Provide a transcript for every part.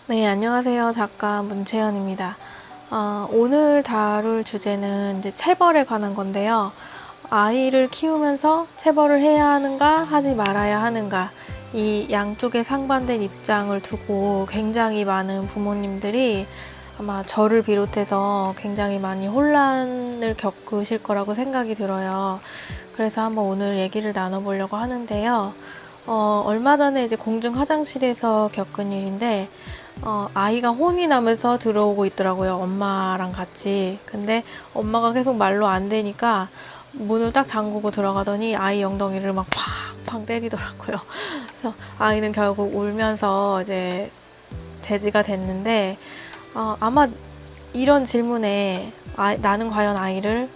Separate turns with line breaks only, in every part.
네, 안녕하세요. 작가 문채연입니다. 오늘 다룰 주제는 이제 체벌에 관한 건데요. 아이를 키우면서 체벌을 해야 하는가, 하지 말아야 하는가, 이 양쪽의 상반된 입장을 두고 굉장히 많은 부모님들이 아마 저를 비롯해서 굉장히 많이 혼란을 겪으실 거라고 생각이 들어요. 그래서 한번 오늘 얘기를 나눠보려고 하는데요. 얼마 전에 이제 공중 화장실에서 겪은 일인데, 아이가 혼이 나면서 들어오고 있더라고요. 엄마랑 같이. 근데 엄마가 계속 말로 안 되니까 문을 딱 잠그고 들어가더니 아이 엉덩이를 막 팡팡 때리더라고요. 그래서 아이는 결국 울면서 이제 제지가 됐는데, 아마 이런 질문에 나는 과연 아이를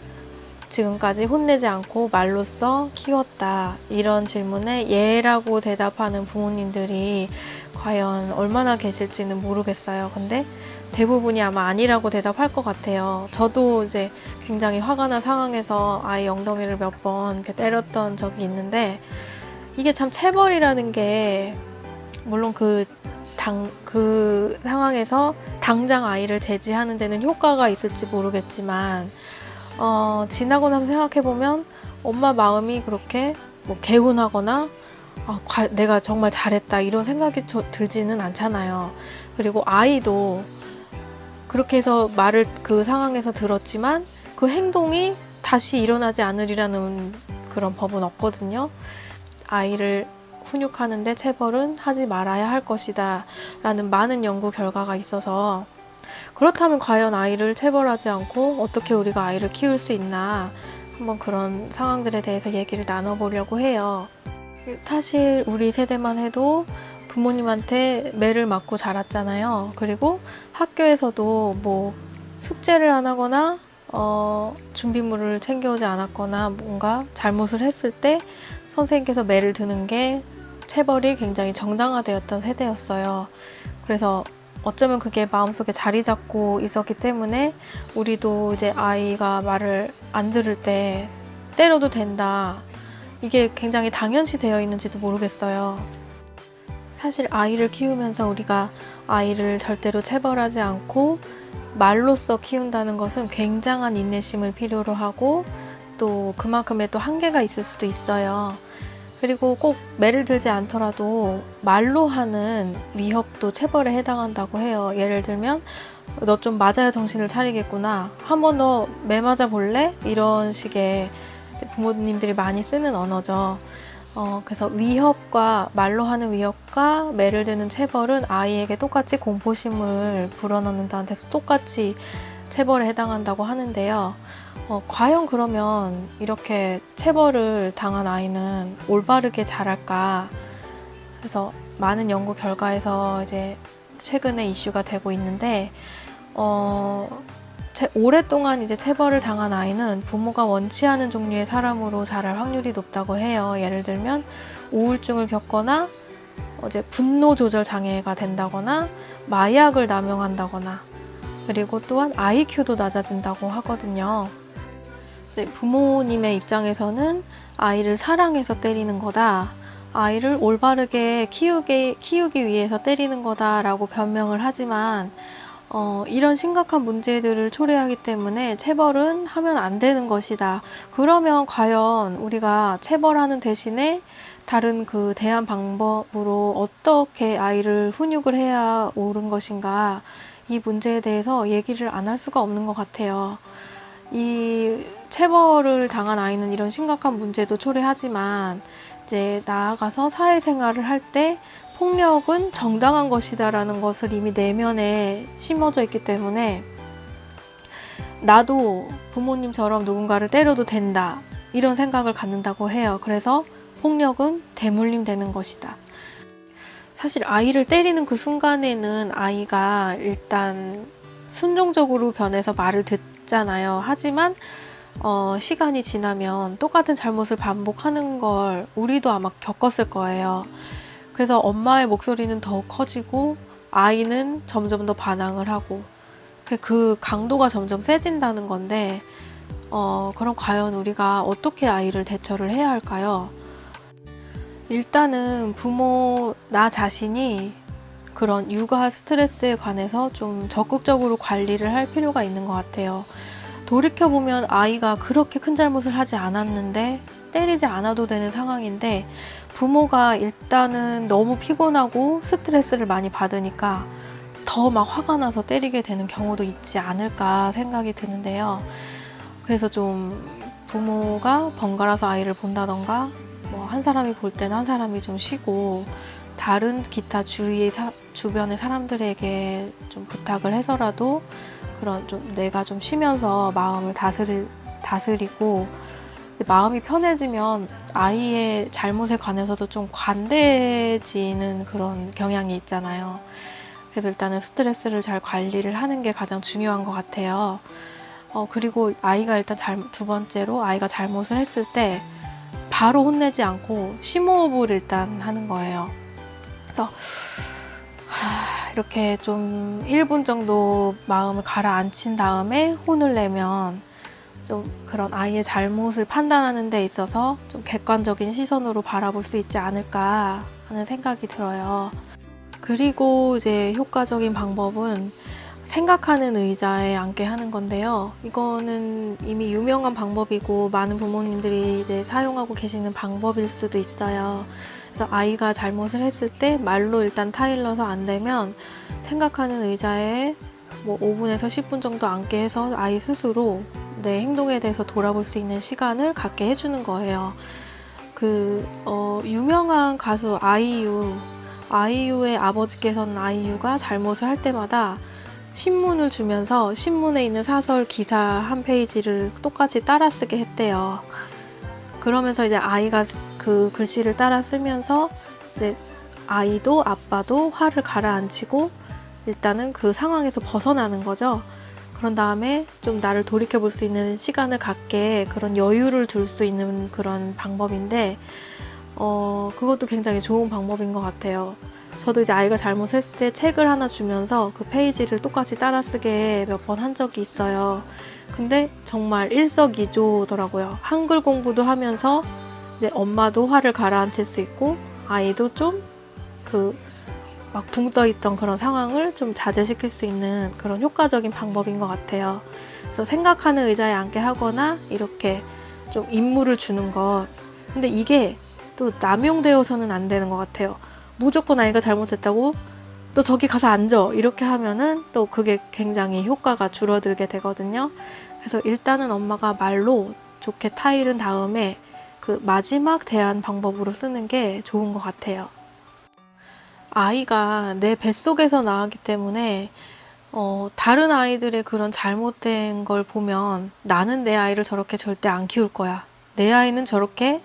지금까지 혼내지 않고 말로써 키웠다, 이런 질문에 예라고 대답하는 부모님들이 과연 얼마나 계실지는 모르겠어요. 근데 대부분이 아마 아니라고 대답할 것 같아요. 저도 이제 굉장히 화가 난 상황에서 아이 엉덩이를 몇 번 이렇게 때렸던 적이 있는데, 이게 참 체벌이라는 게 물론 그 상황에서 당장 아이를 제지하는 데는 효과가 있을지 모르겠지만, 지나고 나서 생각해보면 엄마 마음이 그렇게 뭐 개운하거나 내가 정말 잘했다 이런 생각이 들지는 않잖아요. 그리고 아이도 그렇게 해서 말을 그 상황에서 들었지만 그 행동이 다시 일어나지 않으리라는 그런 법은 없거든요. 아이를 훈육하는데 체벌은 하지 말아야 할 것이다 라는 많은 연구 결과가 있어서, 그렇다면 과연 아이를 체벌하지 않고 어떻게 우리가 아이를 키울 수 있나, 한번 그런 상황들에 대해서 얘기를 나눠보려고 해요. 사실 우리 세대만 해도 부모님한테 매를 맞고 자랐잖아요. 그리고 학교에서도 뭐 숙제를 안 하거나 준비물을 챙겨오지 않았거나 뭔가 잘못을 했을 때 선생님께서 매를 드는 게 체벌이 굉장히 정당화되었던 세대였어요. 그래서 어쩌면 그게 마음속에 자리 잡고 있었기 때문에 우리도 이제 아이가 말을 안 들을 때 때려도 된다, 이게 굉장히 당연시 되어 있는지도 모르겠어요. 사실 아이를 키우면서 우리가 아이를 절대로 체벌하지 않고 말로써 키운다는 것은 굉장한 인내심을 필요로 하고, 또 그만큼의 또 한계가 있을 수도 있어요. 그리고 꼭 매를 들지 않더라도 말로 하는 위협도 체벌에 해당한다고 해요. 예를 들면 너 좀 맞아야 정신을 차리겠구나, 한번 너 매 맞아 볼래? 이런 식의 부모님들이 많이 쓰는 언어죠. 그래서 위협과 말로 하는 위협과 매를 드는 체벌은 아이에게 똑같이 공포심을 불어넣는다는 데서 똑같이 체벌에 해당한다고 하는데요. 과연 그러면 이렇게 체벌을 당한 아이는 올바르게 자랄까? 그래서 많은 연구 결과에서 이제 최근에 이슈가 되고 있는데, 오랫동안 이제 체벌을 당한 아이는 부모가 원치 않은 종류의 사람으로 자랄 확률이 높다고 해요. 예를 들면 우울증을 겪거나 이제 분노 조절 장애가 된다거나 마약을 남용한다거나, 그리고 또한 IQ도 낮아진다고 하거든요. 부모님의 입장에서는 아이를 사랑해서 때리는 거다, 아이를 올바르게 키우기 위해서 때리는 거다라고 변명을 하지만, 이런 심각한 문제들을 초래하기 때문에 체벌은 하면 안 되는 것이다. 그러면 과연 우리가 체벌하는 대신에 다른 그 대안 방법으로 어떻게 아이를 훈육을 해야 옳은 것인가, 이 문제에 대해서 얘기를 안 할 수가 없는 것 같아요. 이 체벌을 당한 아이는 이런 심각한 문제도 초래하지만, 이제 나아가서 사회생활을 할 때 폭력은 정당한 것이다라는 것을 이미 내면에 심어져 있기 때문에 나도 부모님처럼 누군가를 때려도 된다, 이런 생각을 갖는다고 해요. 그래서 폭력은 대물림 되는 것이다. 사실 아이를 때리는 그 순간에는 아이가 일단 순종적으로 변해서 말을 듣잖아요. 하지만 시간이 지나면 똑같은 잘못을 반복하는 걸 우리도 아마 겪었을 거예요. 그래서 엄마의 목소리는 더 커지고 아이는 점점 더 반항을 하고, 그 강도가 점점 세진다는 건데, 그럼 과연 우리가 어떻게 아이를 대처를 해야 할까요? 일단은 나 자신이 그런 육아 스트레스에 관해서 좀 적극적으로 관리를 할 필요가 있는 것 같아요. 돌이켜보면 아이가 그렇게 큰 잘못을 하지 않았는데 때리지 않아도 되는 상황인데 부모가 일단은 너무 피곤하고 스트레스를 많이 받으니까 더 막 화가 나서 때리게 되는 경우도 있지 않을까 생각이 드는데요. 그래서 좀 부모가 번갈아서 아이를 본다던가 뭐 한 사람이 볼 때는 한 사람이 좀 쉬고 다른 기타 주변의 사람들에게 좀 부탁을 해서라도 그런 좀 내가 좀 쉬면서 마음을 다스리고 마음이 편해지면 아이의 잘못에 관해서도 좀 관대해지는 그런 경향이 있잖아요. 그래서 일단은 스트레스를 잘 관리를 하는 게 가장 중요한 것 같아요. 그리고 아이가 일단 두 번째로 아이가 잘못을 했을 때 바로 혼내지 않고 심호흡을 일단 하는 거예요. 그래서 이렇게 좀 1분 정도 마음을 가라앉힌 다음에 혼을 내면 좀 그런 아이의 잘못을 판단하는 데 있어서 좀 객관적인 시선으로 바라볼 수 있지 않을까 하는 생각이 들어요. 그리고 이제 효과적인 방법은 생각하는 의자에 앉게 하는 건데요. 이거는 이미 유명한 방법이고 많은 부모님들이 이제 사용하고 계시는 방법일 수도 있어요. 그래서 아이가 잘못을 했을 때 말로 일단 타일러서 안 되면 생각하는 의자에 뭐 5분에서 10분 정도 앉게 해서 아이 스스로 내 행동에 대해서 돌아볼 수 있는 시간을 갖게 해주는 거예요. 유명한 가수 아이유의 아버지께서는 아이유가 잘못을 할 때마다 신문을 주면서 신문에 있는 사설 기사 한 페이지를 똑같이 따라 쓰게 했대요. 그러면서 이제 아이가 그 글씨를 따라 쓰면서 이제 아이도 아빠도 화를 가라앉히고 일단은 그 상황에서 벗어나는 거죠. 그런 다음에 좀 나를 돌이켜 볼 수 있는 시간을 갖게 그런 여유를 둘 수 있는 그런 방법인데 그것도 굉장히 좋은 방법인 것 같아요. 저도 이제 아이가 잘못했을 때 책을 하나 주면서 그 페이지를 똑같이 따라 쓰게 몇 번 한 적이 있어요. 근데 정말 일석이조더라고요. 한글 공부도 하면서 이제 엄마도 화를 가라앉힐 수 있고 아이도 좀 막 붕 떠있던 그런 상황을 좀 자제시킬 수 있는 그런 효과적인 방법인 것 같아요. 그래서 생각하는 의자에 앉게 하거나 이렇게 좀 임무를 주는 것. 근데 이게 또 남용되어서는 안 되는 것 같아요. 무조건 아이가 잘못했다고 너 저기 가서 앉아 이렇게 하면은 또 그게 굉장히 효과가 줄어들게 되거든요. 그래서 일단은 엄마가 말로 좋게 타이른 다음에 그 마지막 대안 방법으로 쓰는 게 좋은 것 같아요. 아이가 내 뱃속에서 나왔기 때문에 다른 아이들의 그런 잘못된 걸 보면 나는 내 아이를 저렇게 절대 안 키울 거야. 내 아이는 저렇게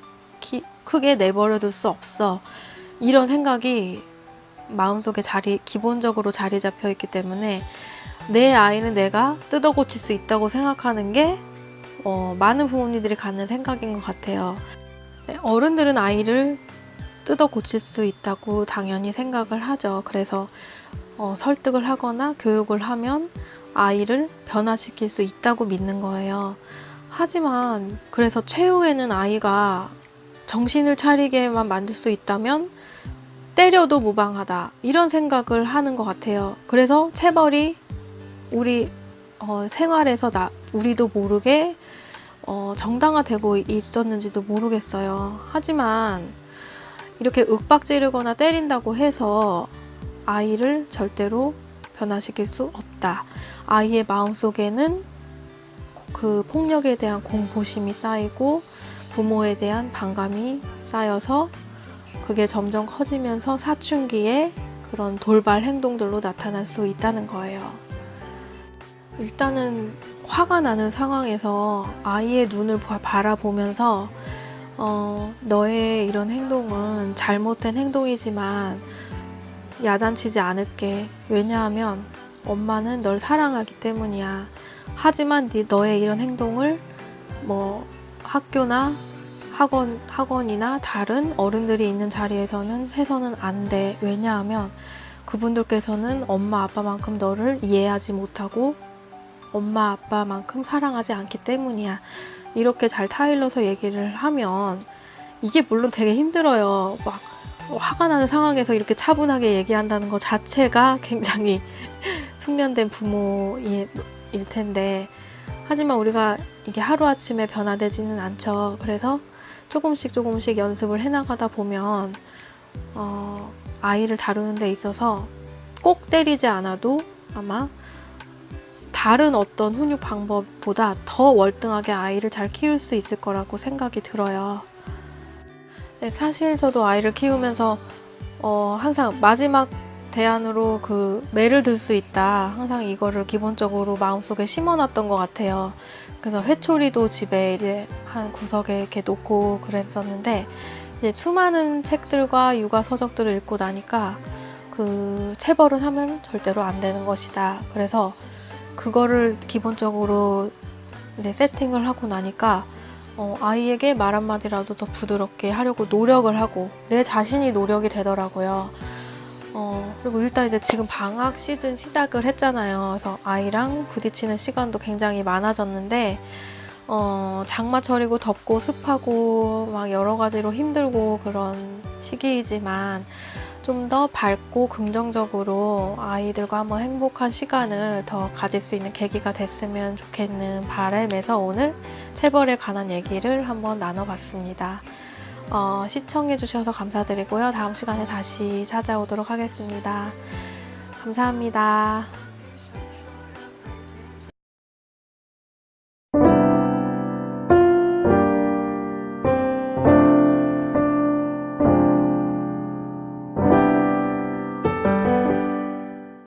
크게 내버려둘 수 없어. 이런 생각이 마음속에 기본적으로 자리 잡혀 있기 때문에 내 아이는 내가 뜯어 고칠 수 있다고 생각하는 게 많은 부모님들이 갖는 생각인 것 같아요. 어른들은 아이를 뜯어 고칠 수 있다고 당연히 생각을 하죠. 그래서 설득을 하거나 교육을 하면 아이를 변화시킬 수 있다고 믿는 거예요. 하지만 그래서 최후에는 아이가 정신을 차리게만 만들 수 있다면 때려도 무방하다 이런 생각을 하는 것 같아요. 그래서 체벌이 우리 생활에서 우리도 모르게 정당화되고 있었는지도 모르겠어요. 하지만 이렇게 윽박지르거나 때린다고 해서 아이를 절대로 변화시킬 수 없다. 아이의 마음속에는 그 폭력에 대한 공포심이 쌓이고 부모에 대한 반감이 쌓여서 그게 점점 커지면서 사춘기에 그런 돌발 행동들로 나타날 수 있다는 거예요. 일단은 화가 나는 상황에서 아이의 눈을 바라보면서 너의 이런 행동은 잘못된 행동이지만 야단치지 않을게. 왜냐하면 엄마는 널 사랑하기 때문이야. 하지만 너의 이런 행동을 뭐 학교나 학원이나 다른 어른들이 있는 자리에서는 해서는 안 돼. 왜냐하면 그분들께서는 엄마 아빠만큼 너를 이해하지 못하고 엄마 아빠만큼 사랑하지 않기 때문이야. 이렇게 잘 타일러서 얘기를 하면 이게 물론 되게 힘들어요. 막 화가 나는 상황에서 이렇게 차분하게 얘기한다는 것 자체가 굉장히 숙련된 부모일 텐데, 하지만 우리가 이게 하루아침에 변화되지는 않죠. 그래서 조금씩 연습을 해나가다 보면 아이를 다루는 데 있어서 꼭 때리지 않아도 아마 다른 어떤 훈육 방법보다 더 월등하게 아이를 잘 키울 수 있을 거라고 생각이 들어요. 네, 사실 저도 아이를 키우면서 항상 마지막 대안으로 그 매를 들 수 있다, 항상 이거를 기본적으로 마음속에 심어놨던 것 같아요. 그래서 회초리도 집에 이제 한 구석에 이렇게 놓고 그랬었는데, 이제 수많은 책들과 육아 서적들을 읽고 나니까 그 체벌은 하면 절대로 안 되는 것이다. 그래서 그거를 기본적으로 이제 세팅을 하고 나니까 아이에게 말 한마디라도 더 부드럽게 하려고 노력을 하고 내 자신이 노력이 되더라고요. 그리고 일단 이제 지금 방학 시즌 시작을 했잖아요. 그래서 아이랑 부딪히는 시간도 굉장히 많아졌는데, 장마철이고 덥고 습하고 막 여러 가지로 힘들고 그런 시기이지만 좀 더 밝고 긍정적으로 아이들과 한번 행복한 시간을 더 가질 수 있는 계기가 됐으면 좋겠는 바람에서 오늘 체벌에 관한 얘기를 한번 나눠봤습니다. 시청해주셔서 감사드리고요. 다음 시간에 다시 찾아오도록 하겠습니다. 감사합니다.